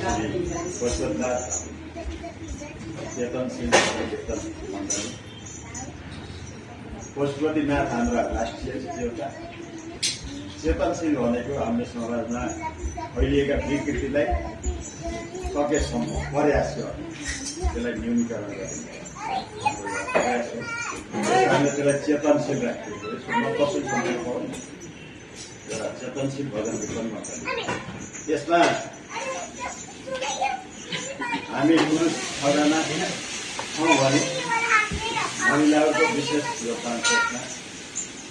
वसंतदास चेतनशील कीर्तन मण्डली पशुपतिनाथ हाम्रा राष्ट्रिय एउटा चेतनशील भनेको हाम्रो समाजमा फैलिएका विकृतिलाई सकेसम्म प्रयास गर्ने त्यसलाई न्यूनीकरण गर्ने प्रयास हो। हामीले त्यसलाई चेतनशील राखिएको यसमा कसरी सम्झाउनु पर्ने एउटा चेतनशील भजन कीर्तन मण्डली त्यसमा हामी पुरुष 6 जना छौँ भने महिलाहरूको विशेष योगदान त्यसमा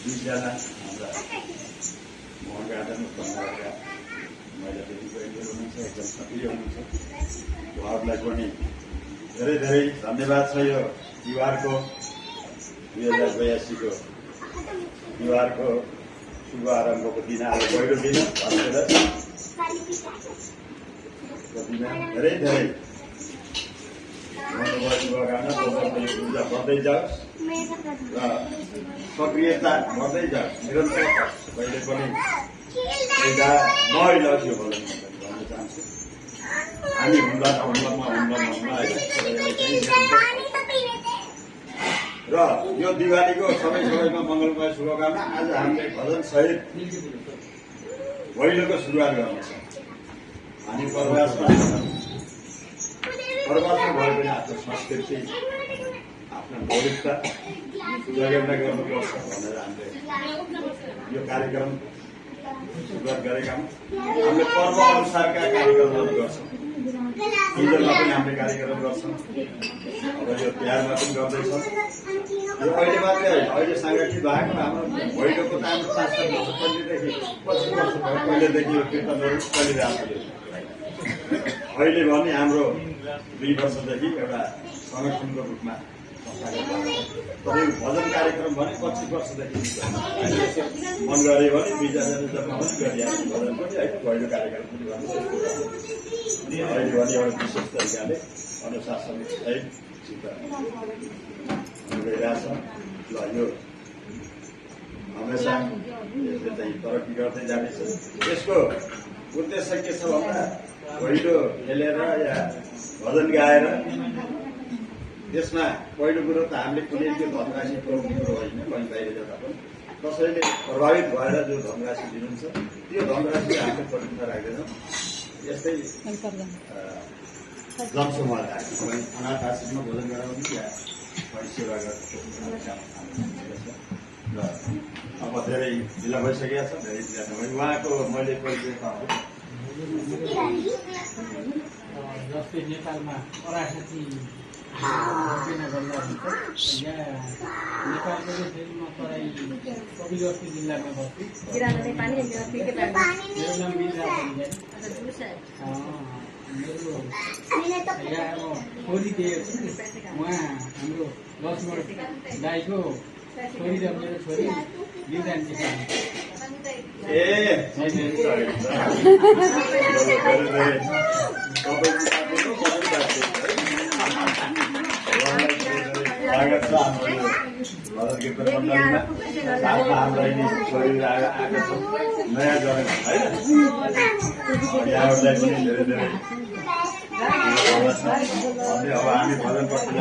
20 जना हाम्रा मोहन गार्डन उत्पन्नका महिला दिदीबहिनीहरू हुनुहुन्छ एकदम सक्रिय हुनुहुन्छ। उहाँहरूलाई पनि धेरै धेरै धन्यवाद छ। यो तिहारको 2082 को तिहारको शुभ आरम्भको दिन आज पहिलो दिन धेरै धेरै शुभकामना ऊर्जा बढ्दै जाओस् र सक्रियता बढ्दै जाओस् निरन्तर कहिले पनि एउटा नहिलाओस् भन्न चाहन्छु। हामी हुँदा र यो दिवालीको सबैमा मङ्गलमय शुभकामना। आज हामीले भजन सहित भैलोको सुरुवात गर्नेछ। हामी प्रवासमा भयो भने आफ्नो संस्कृति आफ्नो मौलिकता जगेर्ना गर्नुपर्छ भनेर हामीले यो कार्यक्रम सुरुवात गरेका हौँ। हामीले पर्व अनुसारका कार्यक्रमहरू गर्छौँ। हिजोमा पनि हामीले कार्यक्रम गर्छौँ, अब यो तिहारमा पनि गर्दैछौँ। यो अहिले मात्रै होइन, अहिले साङ्गठित भएको हाम्रो भैलोको त हाम्रो 5-7 वर्ष पहिलेदेखि 25 वर्ष पहिलेदेखि यो कीर्तनहरू चलिरहेको थियो। अहिले भने हाम्रो 2 वर्षदेखि एउटा संगठनको रूपमा तर यो भजन कार्यक्रम भने 25 वर्षदेखि मन गऱ्यो भने 2 जना जम्मा पनि गरिहाल्छ। भजन पनि होइन, भैलो कार्यक्रम पनि गर्नु अहिले भने एउटा विशेष तरिकाले अनुशासन सहित गइरहेछ। ल यो हमेसा यसले चाहिँ तरक्की गर्दै जानेछ। यसको उद्देश्य के छ भन्दा भैलो खेलेर या भजन गाएर त्यसमा पहिलो कुरो त हामीले कुनै त्यो धनराशि पाउने कुरो होइन, कहीँ बाहिर जाँदा पनि कसैले प्रभावित भएर जो धनराशि दिनुहुन्छ त्यो धनराशि हामीले प्रमुखमा राख्दैनौँ। यस्तै जनसमूहलाई कहीँ अनाथ आश्रममा भोजन गराउने या कहीँ सेवा गर्ने र अब धेरै ढिला भइसकेका छ। धेरै ढिला नभए उहाँको मैले परिचय पाएको जस्तै नेपालमा पराखाती नेपालको फेरिमा तराई कपिलवस्ती जिल्लामा बस्छु। मेरो नाम बिरा यहाँ अब छोरी दिएको छु। उहाँ हाम्रो लक्ष्मण दाईको छोरी र मेरो छोरी बिरानी स्वागत छ हाम्रो यो भजन कीर्तन मण्डलीमा। साथमा हामीलाई छोरीहरू आएका छौँ, नयाँ जन होइन। यहाँहरूलाई पनि धेरै धेरै अब हामी भजन पठन